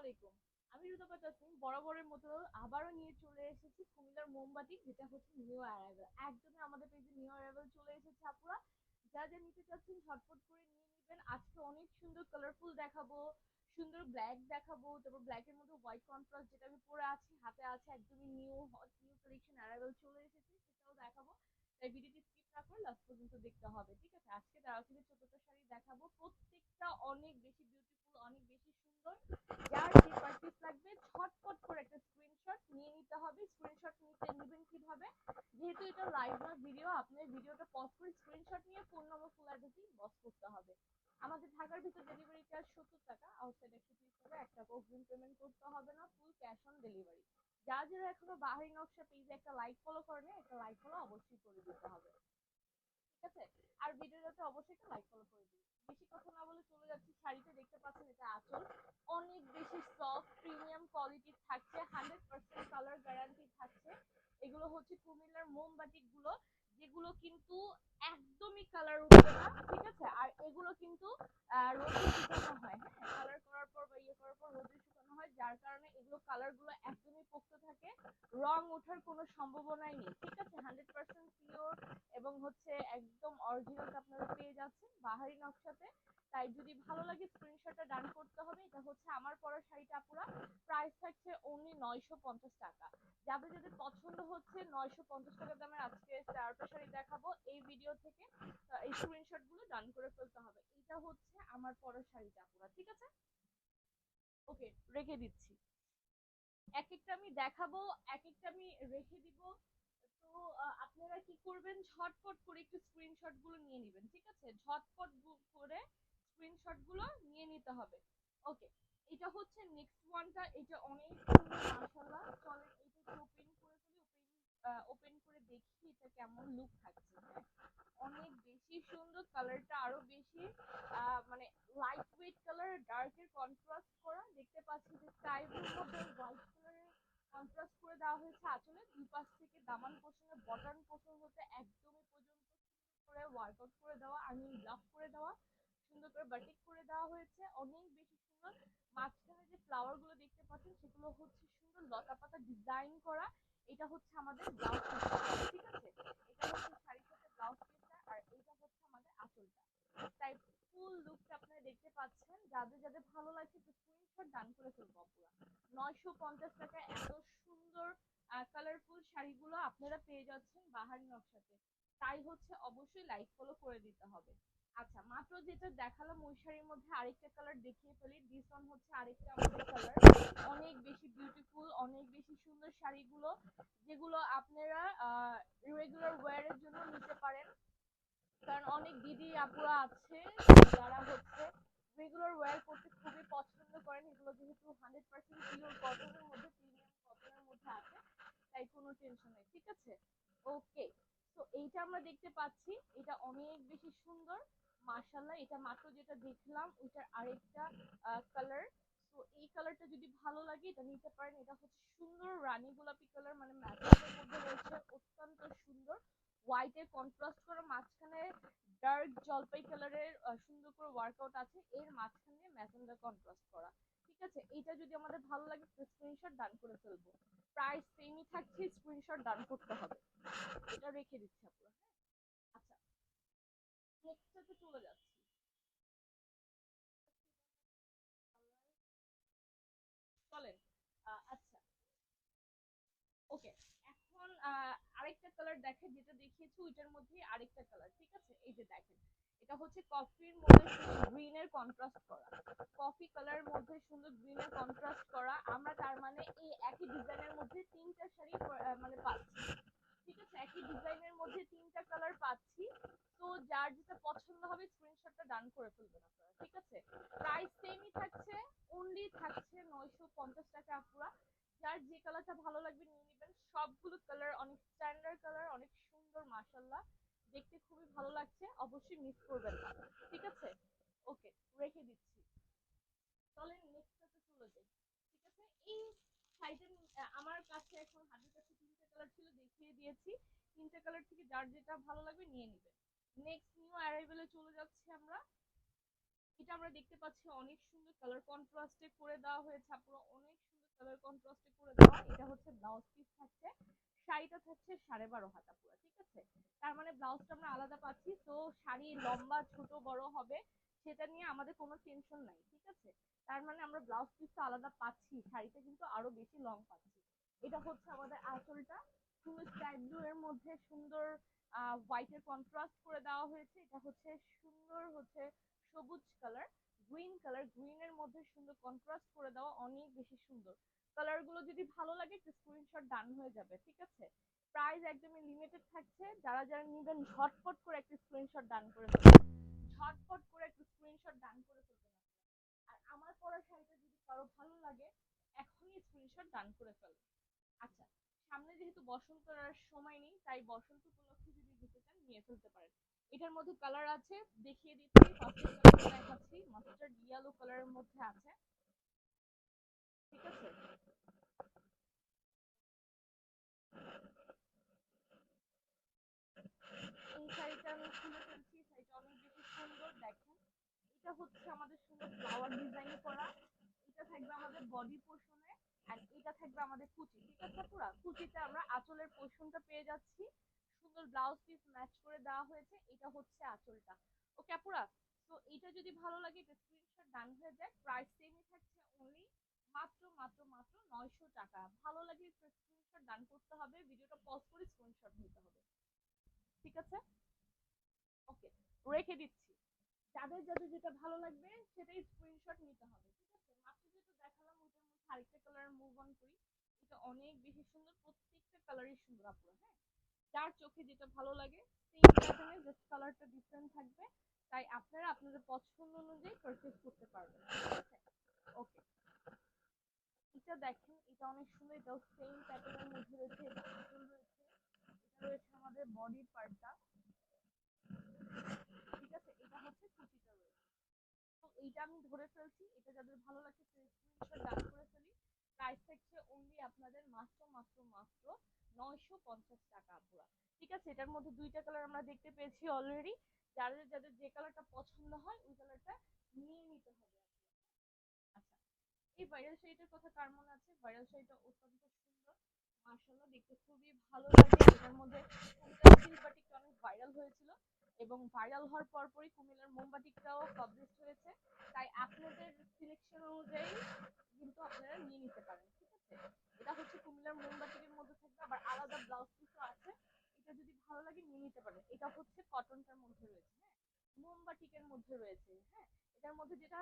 আলাইকুম। আমি রুদাপা তাসনিম বরাবরের মতো আবারও নিয়ে চলে এসেছি কুমিল্লার মোমবাতি, যেটা হচ্ছে নিউ অ্যারাইভেল। একদমই আমাদের পেজে নিউ অ্যারাইভেল চলে এসেছে আপুরা। যা যা নিতে চাচ্ছেন ঝটপট করে নিয়ে নেবেন। আজকে অনেক সুন্দর কালারফুল দেখাবো, সুন্দর ব্ল্যাক দেখাবো, তারপর ব্ল্যাকের মধ্যে হোয়াইট কন্ট্রাস্ট যেটা আমি পরে আছি, হাতে আছে একদমই new hot new collection arrival চলে এসেছে, সেটাও দেখাবো। তাই ভিডিওটি স্কিপ না করে লাস্ট পর্যন্ত দেখতে হবে, ঠিক আছে? আজকে 13 থেকে 14টা শাড়ি দেখাবো, প্রত্যেকটা অনেক বেশি বিউটিফুল, অনেক বেশি সুন্দর। যার যে পার পিস লাগবে ঝটপট করে একটা স্ক্রিনশট নিয়ে নিতে হবে। স্ক্রিনশট নিতে নেবেন কিভাবে? যেহেতু এটা লাইভ না ভিডিও, আপনার ভিডিওটা পজ করে স্ক্রিনশট নিয়ে ফোন নম্বর ফুল অ্যাড্রেস ইনবক্স করতে হবে। আমাদের ঢাকার ভিতর ডেলিভারি চার্জ 70 টাকা, আউটসাইড 130 টাকা। 1 টাকা অগ্রিম পেমেন্ট করতে হবে না, ফুল ক্যাশ অন ডেলিভারি। যারা এখনো বাহারি নকশা পেজে একটা লাইক ফলো করেন, একটা লাইক ফলো অবশ্যই করে দিতে হবে, ঠিক আছে? আর ভিডিওটাতে অবশ্যই একটা লাইক ফলো করে দিন। বেশি কথা না বলে চলে যাচ্ছি শাড়িতে। দেখতে পাচ্ছেন এটা আঁচল, অনেক বেশি সফট প্রিমিয়াম কোয়ালিটির থাকছে, 100% কালার গ্যারান্টি থাকছে। এগুলো হচ্ছে কুমিল্লার মোমবাটিক গুলো, যেগুলো কিন্তু একদমই কালার উঠবে না, ঠিক আছে? আর এগুলো কিন্তু রোদে শুকানো হয়, হ্যাঁ, কালার করার পর বা ইয়ে করার পর রোদে শুকানো হয়, যার কারণে এগুলো কালার গুলো একদমই পোক্ত থাকে, রং ওঠার কোনো সম্ভাবনাই নেই, ঠিক আছে? 100% পিওর এবং হচ্ছে একদম অরিজিনাল আপনারা পেয়ে যাচ্ছেন বাহারি নকশাতে। তাই যদি ভালো লাগে স্ক্রিনশটটা ডান করতে হবে। এটা হচ্ছে আমার পরা শাড়িটা পুরা, প্রাইস থাকছে অনলি 950 টাকা। যাদের যাদের পছন্দ হচ্ছে 950 টাকা দামের আজকে 4টা শাড়ি দেখাবো এই ভিডিও থেকে, এই স্ক্রিনশট গুলো ডান করে ফেলতে হবে। এটা হচ্ছে আমার পরা শাড়িটা পুরা, ঠিক আছে? ওকে, রেখে দিচ্ছি। এক একটা আমি দেখাবো, এক একটা আমি রেখে দিব। তো আপনারা কি করবেন, ঝটপট করে একটু স্ক্রিনশট গুলো নিয়ে নেবেন, ঠিক আছে? ঝটপট করে স্ক্রিনশট গুলো নিয়ে নিতে হবে। ওকে, এটা হচ্ছে নেক্সট ওয়ানটা। এটা অনেক সুন্দর মাশাআল্লাহ। চলেন এটা একটু ওপেন করে ফেলি। ওপেন করে দেখি এটা কেমন লুক থাকছে, হ্যাঁ। অনেক বেশি সুন্দর, কালারটা আরো বেশি মানে লাইট ওয়েট কালার, ডার্কের কন্ট্রাস্ট করা। দেখতে পাচ্ছি যে স্কাই ব্লুর মধ্যে হোয়াইট কালারের কন্ট্রাস্ট করে দেওয়া হয়েছে আঁচলে। দুই পাশ থেকে দামান পোর্শনে বটন পোর্শন হতে একদমই পর্যন্ত সুন্দর করে ওয়ার্কআউট করে দেওয়া, আমি ব্লক করে দেওয়া, সুন্দর করে বাটিক করে দেওয়া হয়েছে, অনেক বেশি সুন্দর। মাঝখানে যে ফ্লাওয়ার গুলো দেখতে পাচ্ছেন সেগুলো হচ্ছে সুন্দর লতা পাতা ডিজাইন করা। এটা হচ্ছে আমাদের ব্লাউজ পিসটা, ঠিক আছে? এটা হচ্ছে শাড়ির সাথে ব্লাউজ পিসটা, আর এটা হচ্ছে আমাদের আঁচলটা। তাই ফুল লুকটা আপনারা দেখতে পাচ্ছেন। যাদের যাদের ভালো লাগছে একটু স্ক্রিনশট ডান করে ফেলবো আপুরা। 950 টাকা এত সুন্দর কালারফুল শাড়িগুলো আপনারা পেয়ে যাচ্ছেন বাহারি নকশাতে। তাই হচ্ছে অবশ্যই লাইক ফলো করে দিতে হবে। আচ্ছা, মাত্র যেটা দেখালাম ওই শাড়ির মধ্যে আরেকটা কালার দেখিয়ে ফেলি। দিস ওয়ান হচ্ছে আরেকটা আমাদের কালার, অনেক বেশি বিউটিফুল, অনেক বেশি সুন্দর শাড়িগুলো, যেগুলো আপনারা রেগুলার ওয়্যারের জন্য নিতে পারেন। কারণ অনেক দিদি আপুরা আছে যারা হচ্ছে রেগুলার ওয়্যার করতে খুবই পছন্দ করেন। এগুলো যেহেতু 100% পিওর কটনের মধ্যে, প্রিমিয়াম কটনের মধ্যে আছে, তাই কোনো টেনশন নেই, ঠিক আছে? ওকে, তো এইটা আমরা দেখতে পাচ্ছি, এটা অনেক বেশি সুন্দর মাশাআল্লাহ। এটা মাত্র যেটা দেখলাম ওইটার আরেকটা কালার। তো এই কালারটা যদি ভালো লাগে এটা নিতে পারেন। এটা হচ্ছে সুন্দর রানী গোলাপি কালার, মানে ম্যাজেন্টার মধ্যে রয়েছে, অত্যন্ত সুন্দর। হোয়াইটের কন্ট্রাস্ট করা, মাঝখানে ডার্ক জলপাই কালারের সুন্দর করে ওয়ার্কআউট আছে, এর মাঝখানে ম্যাজেন্টা কন্ট্রাস্ট করা, ঠিক আছে? এইটা যদি আমাদের ভালো লাগে স্ক্রিনশট ডান করে ফেলবো। প্রাইস সেমই থাকছে, স্ক্রিনশট ডান করতে হবে। এটা রেখে দিচ্ছি আপনারা, হ্যাঁ। আচ্ছা, নেক্সটটাতে চলে যাচ্ছি। চলেন। আচ্ছা, ওকে, এখন আরেকটা কালার দেখেন, যেটা দেখিয়েছি ওইটার মধ্যে আরেকটা কালার, ঠিক আছে? এই যে দেখেন, এটা হচ্ছে কফির মধ্যে গ্রিনের কন্ট্রাস্ট করা, কফি কালার মধ্যে সুন্দর গ্রিনের কন্ট্রাস্ট করা। আমরা তার মানে এই একই ডিজাইনের মধ্যে তিনটা শাড়ি মানে পাচ্ছি, ঠিক আছে? একই ডিজাইনের মধ্যে তিনটা কালার পাচ্ছি। তো যার যেটা পছন্দ হবে স্ক্রিনশটটা ডান করে ফেলবেন আপনারা, ঠিক আছে? প্রাইস সেমই থাকছে, অনলি থাকছে 950 টাকা আপুরা। যার যে কালারটা ভালো লাগবে নিয়ে নেবেন। সবগুলো কালার অনেক স্ট্যান্ডার্ড কালার, অনেক সুন্দর মাশাআল্লাহ, দেখতে খুবই ভালো লাগছে, অবশ্যই মিস করবেন না, ঠিক আছে? ওকে, রেখে দিচ্ছি। চলেন নেক্সটটাতে চলে যাই, ঠিক আছে? এই শাড়িটা আমার কাছে এখন হাতের কাছে তিনটা কালার ছিল, দেখিয়ে দিয়েছি। তিনটা কালার থেকে যার যেটা ভালো লাগবে নিয়ে নেবেন। নেক্সট নিউ অ্যারাইভেলে চলে যাচ্ছি আমরা। এটা আমরা দেখতে পাচ্ছি অনেক সুন্দর কালার কন্ট্রাস্ট কন্ট্রাস্টে করে দেওয়া হয়েছে পুরো, অনেক সুন্দর কালার কন্ট্রাস্টে করে দেওয়া। এটা হচ্ছে ব্লাউজ পিস থাকছে, শাড়িটা থাকছে 12.5 হাতা পুরো, ঠিক আছে। তার মানে ব্লাউজটা আমরা আলাদা পাচ্ছি, তো শাড়ি লম্বা ছোট বড় হবে সেটা নিয়ে আমাদের কোনো টেনশন নাই, ঠিক আছে। তার মানে আমরা ব্লাউজ পিসটা আলাদা পাচ্ছি, শাড়িটা কিন্তু আরো বেশি লং পাচ্ছি। এটা হচ্ছে আমাদের আঁচলটা, সুন্দর স্কাই ব্লু এর মধ্যে সুন্দর হোয়াইটের কন্ট্রাস্ট করে দেওয়া হয়েছে। এটা হচ্ছে সুন্দর হচ্ছে সবুজ কালার, গ্রিন কালার, গ্রিনের মধ্যে সুন্দর কন্ট্রাস্ট করে দেওয়া, অনেক বেশি সুন্দর। কালার গুলো যদি ভালো লাগে একটা স্ক্রিনশট ডান হয়ে যাবে, ঠিক আছে। প্রাইস একদমই লিমিটেড থাকছে, যারা যারা নিবেন ঝটপট করে একটা স্ক্রিনশট ডান করে ফেলবেন, ঝটপট করে একটা স্ক্রিনশট ডান করে ফেলবেন। আর আমার পরা শাড়িটা যদি কারো ভালো লাগে এখনই স্ক্রিনশট ডান করে ফেলবেন। আচ্ছা, সামনে যেহেতু বসন্তের আর সময় নেই, তাই বসন্ত উপলক্ষে যদি নিতে চান নিয়ে ফেলতে পারেন। এটার মধ্যে কালার আছে, দেখিয়ে দিচ্ছি। ফার্স্টের কালারটা দেখাচ্ছি, মাস্টার্ড ইয়েলো কালারের মধ্যে আছে, ঠিক আছে। এই শাড়িটা আমি খুলে ফেলছি, শাড়িটা অনেক বেশি সুন্দর, দেখেন। এটা হচ্ছে আমাদের সুন্দর ফ্লাওয়ার ডিজাইন করা, এটা থাকবে আমাদের বডি পোর্শনে, আর এটা থাকবে আমাদের কুচি, ঠিক আছে। পুরা কুচিতে আমরা আঁচলের পোর্শনটা পেয়ে যাচ্ছি, সুন্দর ব্লাউজ পিস ম্যাচ করে দেওয়া হয়েছে। এটা হচ্ছে আঁচলটা, ওকে আপুরা। তো এটা যদি ভালো লাগে এটা স্ক্রিনশট ডান হয়ে যায়। প্রাইস সেমই থাকছে, অনলি মাত্র মাত্র মাত্র 900 টাকা। ভালো লাগে স্ক্রিনশট ডান করতে হবে, ভিডিওটা পজ করে স্ক্রিনশট নিতে হবে, ঠিক আছে। ওকে, রেখে দিচ্ছি। যাদের যাদের যেটা ভালো লাগবে সেটাই স্ক্রিনশট নিতে হবে, ঠিক আছে। মাত্র যেটা দেখালাম ওটার মধ্যে আরেকটা কালার মুভ অন করি। এটা অনেক বেশি সুন্দর, প্রত্যেকটা কালারই সুন্দর আপুরা, হ্যাঁ। যার চোখে যেটা ভালো লাগে সেম প্যাটার্নে জাস্ট কালারটা ডিফারেন্ট থাকবে, তাই আপনারা আপনাদের পছন্দ অনুযায়ী পারচেজ করতে পারবেন, ঠিক আছে। ওকে, এটা দেখেন, এটা অনেক সুন্দর, এটাও সেম প্যাটার্নের মধ্যে রয়েছে, এটা আঁচল রয়েছে, এটা রয়েছে আমাদের বডির পার্টটা, ঠিক আছে। এটা হচ্ছে কুচিটা রয়েছে। তো এইটা আমি ধরে ফেলছি, এটা যাদের ভালো লাগছে স্ক্রিনশট ডান করে ফেলি। প্রাইস থাকছে অনলি আপনাদের মাত্র মাত্র মাত্র 950 টাকা আপুরা, ঠিক আছে। এটার মধ্যে দুইটা কালার আমরা দেখতে পেয়েছি অলরেডি, যাদের যাদের যে কালারটা পছন্দ হয় ওই কালারটা নিয়ে নিতে হবে। আচ্ছা, এই ভাইরাল শাড়িটার কথা কার মনে আছে? ভাইরাল শাড়িটা অত্যন্ত সুন্দর, মাশাআল্লাহ, দেখতে খুবই ভালো লাগে। এটার মধ্যে কুমিল্লার সিল্ক বাটিকটা অনেক ভাইরাল হয়েছিল, এবং ভাইরাল হওয়ার পরপরই কুমিল্লার মোমবাটিকটাও পাবলিশ হয়েছে, তাই আপনাদের সিলেকশন অনুযায়ী কিন্তু আপনারা নিয়ে নিতে পারেন, ঠিক আছে। এটা হচ্ছে কুমিল্লার মোমবাটিকের মধ্যে থাকবে, আবার আলাদা ব্লাউজ পিসও আছে। এটা যদি ভালো লাগে নিয়ে নিতে পারেন। এটা হচ্ছে কটনটার মধ্যে রয়েছে, হ্যাঁ, মোমবাটিকের মধ্যে রয়েছে, হ্যাঁ। এটার মধ্যে যেটা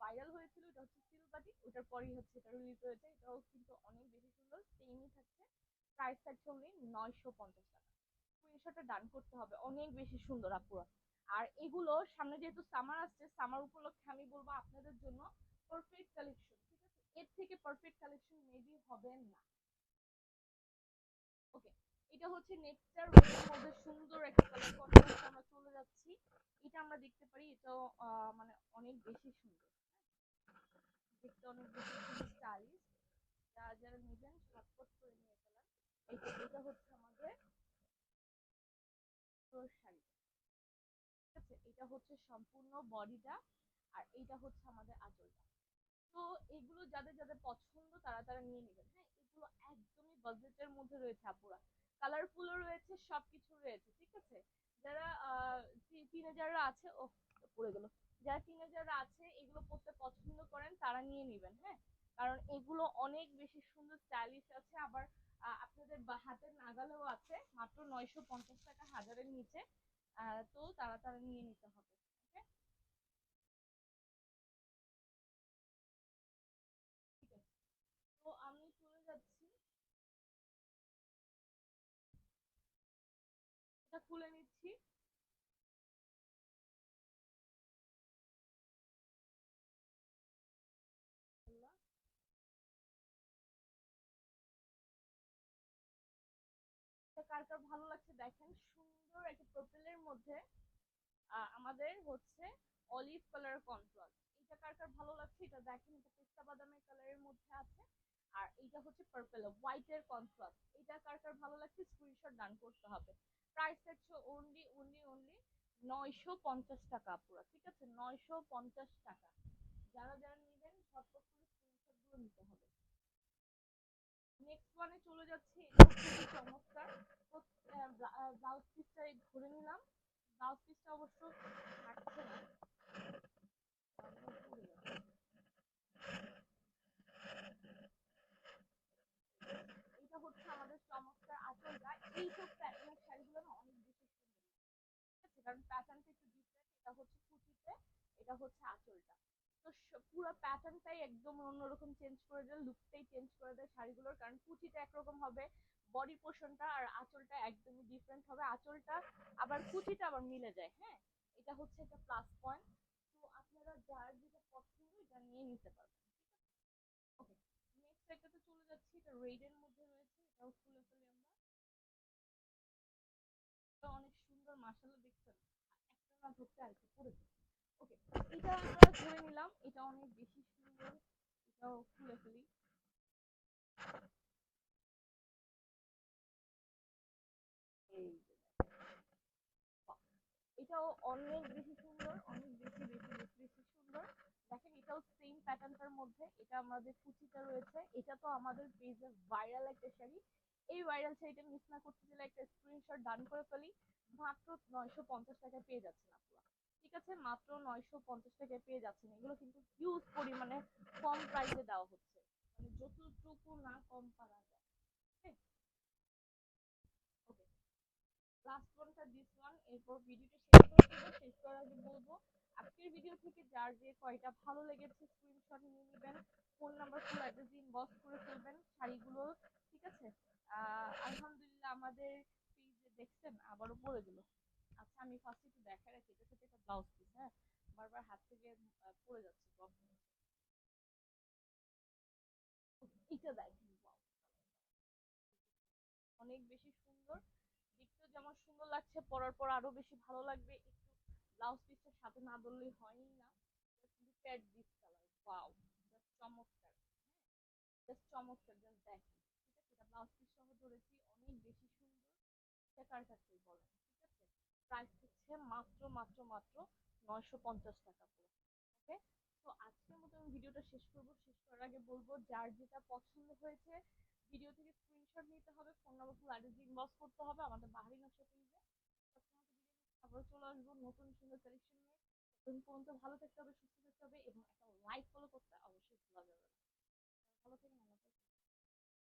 ভাইরাল হয়েছিল এটা হচ্ছে সিল্ক বাটিক, ওটার পরেই হচ্ছে এটা রিলিজ হয়েছে। এটাও কিন্তু অনেক বেশি সুন্দর, সেমই থাকছে। প্রাইস থাকছে অনলি 950 টাকা। স্ক্রিনশটটা ডান করতে হবে, অনেক বেশি সুন্দর আপুরা। আর এগুলো সামনে যেহেতু সামার আসছে, সামার উপলক্ষে আমি বলবো আপনাদের জন্য পারফেক্ট কালেকশন, ঠিক আছে। এর থেকে পারফেক্ট কালেকশন মেবি হবে না। ওকে, এটা হচ্ছে নেক্সটার রেডের মধ্যে সুন্দর একটা কালার কন্ট্রাস্ট, আমরা চলে যাচ্ছি। এটা আমরা দেখতে পারি, এটাও মানে অনেক বেশি সুন্দর, দেখতে অনেক বেশি সুন্দর, স্টাইলিশ। যারা যারা নেবেন ঝটপট করে নিয়ে ফেলেন। এটা হচ্ছে আমাদের পুরো শাড়ি, ঠিক আছে। এটা হচ্ছে সম্পূর্ণ বডিটা, আর এইটা হচ্ছে আমাদের আঁচলটা। তো এগুলো যাদের যাদের পছন্দ তারা তারা নিয়ে নেবেন, হ্যাঁ। এগুলো একদমই বাজেটের মধ্যে রয়েছে আপুরা, কালারফুলও রয়েছে, সবকিছু রয়েছে, ঠিক আছে। যারা টিনেজাররা আছে, ও পড়ে গেল, যারা টিনেজাররা আছে এগুলো পড়তে পছন্দ করেন তারা নিয়ে নেবেন, হ্যাঁ। কারণ এগুলো অনেক বেশি সুন্দর, স্টাইলিশ আছে, আবার আপনাদের হাতের নাগালেও আছে, মাত্র 950 টাকা, হাজারের নিচে। তো তারা তারা নিয়ে নিতে হবে, ওকে, ঠিক আছে। তো আমি চলে যাচ্ছি, এটা খুলে নিচ্ছি। এটা কার কার ভালো লাগছে দেখেন, সুন্দর একটা পার্পলের মধ্যে আমাদের হচ্ছে অলিভ কালার কন্ট্রাস্ট। এটা কার কার ভালো লাগছে এটা দেখেন, এটা পেস্তা বাদামের কালারের মধ্যে আছে, আর এটা হচ্ছে পার্পল হোয়াইটের কন্ট্রাস্ট। এটা কার কার ভালো লাগছে স্ক্রিনশট ডান করতে হবে। প্রাইস হচ্ছে অনলি অনলি অনলি 950 টাকা পুরো, ঠিক আছে, 950 টাকা। যারা যারা নেবেন ওয়ানে চলে যাচ্ছি। এটা খুবই চমৎকার। তো ব্লাউজ পিসটা ধরে নিলাম। ব্লাউজ পিসটা অবশ্য থাকছে না, পড়ে যাচ্ছে। এটা হচ্ছে আমাদের চমৎকার আঁচলটা। এইসব প্যাটার্নের শাড়িগুলো না অনেক বেশি সুন্দর, ঠিক আছে, কারণ প্যাটার্নটা একটু ডিফারেন্ট। এটা হচ্ছে কুচিতে, এটা হচ্ছে আঁচলটা। তো পুরো প্যাটার্নটাই একদম অন্যরকম চেঞ্জ করে দেয়, লুকটাই চেঞ্জ করে দেয় শাড়িগুলোর। কারণ কুচিটা একরকম হবে, বডি পোর্শনটা আর আঁচলটা একদমই ডিফারেন্ট হবে। আঁচলটা আবার কুচিটা আবার মিলে যায়। হ্যাঁ, এটা হচ্ছে একটা প্লাস পয়েন্ট। তো আপনারা যার যেটা পছন্দ এটা নিয়ে নিতে পারবেন। ওকে, নেক্সট একটাতে চলে যাচ্ছি। এটা রেড এর মধ্যে রয়েছে, এটাও খুলে ফেলি আমরা। এটা অনেক সুন্দর, মাশাআল্লাহ দেখছেন, একটা না ধরতে আরেকটা পড়ে যায়। ওকে, এটা আমরা ধরে নিলাম, এটা অনেক বেশি সুন্দর। এটাও খুলে ফেলি। এই যে, বাহ, এটাও অনেক বেশি সুন্দর, অনেক বেশি বেশি বেশি বেশি সুন্দর। দেখেন, এটাও সেম প্যাটার্নটার মধ্যে। এটা আমাদের কুচিটা রয়েছে। এটা তো আমাদের পেজে ভাইরাল একটা শাড়ি। এই ভাইরাল শাড়িটা মিস না করতে চাইলে একটা স্ক্রিনশট ডান করে ফেলি। মাত্র 950 টাকায় পেয়ে যাচ্ছেন আপনারা, ঠিক আছে, মাত্র 950 টাকায় পেয়ে যাচ্ছেন। এগুলো কিন্তু হিউজ পরিমাণে কম প্রাইসে দেওয়া হচ্ছে, মানে যতটুকু না কম পারা যায়। ওকে, লাস্ট ওয়ানটা দিস ওয়ান। এরপর ভিডিওটা শেষ করে দেবো। শেষ করার আগে বলবো, আজকের ভিডিও থেকে যার যে কয়টা ভালো লেগেছে স্ক্রিনশট নিয়ে নেবেন, phone number full address inbox করে ফেলবেন শাড়িগুলো, ঠিক আছে। আলহামদুলিল্লাহ আমাদের পেজে দেখছেন আবারও পড়ে গেল। আচ্ছা, আমি ফার্স্টে একটু দেখায় রাখি, এটা হচ্ছে একটা ব্লাউজ পিস। হ্যাঁ, বারবার হাত থেকে পড়ে যাচ্ছে প্রবলেম। এটা দেখেন, অনেক বেশি সুন্দর, দেখতেও যেমন সুন্দর লাগছে, পরার পর আরো বেশি ভালো লাগবে। একটু ব্লাউজ পিসটার সাথে না ধরলেই হয়ই না। Look at this colour, wow, just চমৎকার। জাস্ট চমৎকার, জাস্ট দেখেন, ঠিক আছে। এটা ব্লাউজ পিস সহ ধরেছি, অনেক বেশি সুন্দর। এটা কার কাছেই বলেন, ঠিক আছে। প্রাইস হচ্ছে মাত্র মাত্র মাত্র 950 টাকা পুরো। ওকে, তো আজকের মতো আমি ভিডিওটা শেষ করব। শেষ করার আগে বলবো, যার যেটা পছন্দ হয়েছে ভিডিও থেকে স্ক্রিনশট নিতে হবে, phone number full address inbox করতে হবে আমাদের বাহারি নকশা পেজে। আবার চলে আসবো নতুন সুন্দর কালেকশন নিয়ে। ততক্ষণ পর্যন্ত ভালো থাকতে হবে, সুস্থ থাকতে হবে, এবং একটা লাইক ফলো করতে অবশ্যই ভুলা যাবে না। ভালো থাকবেন।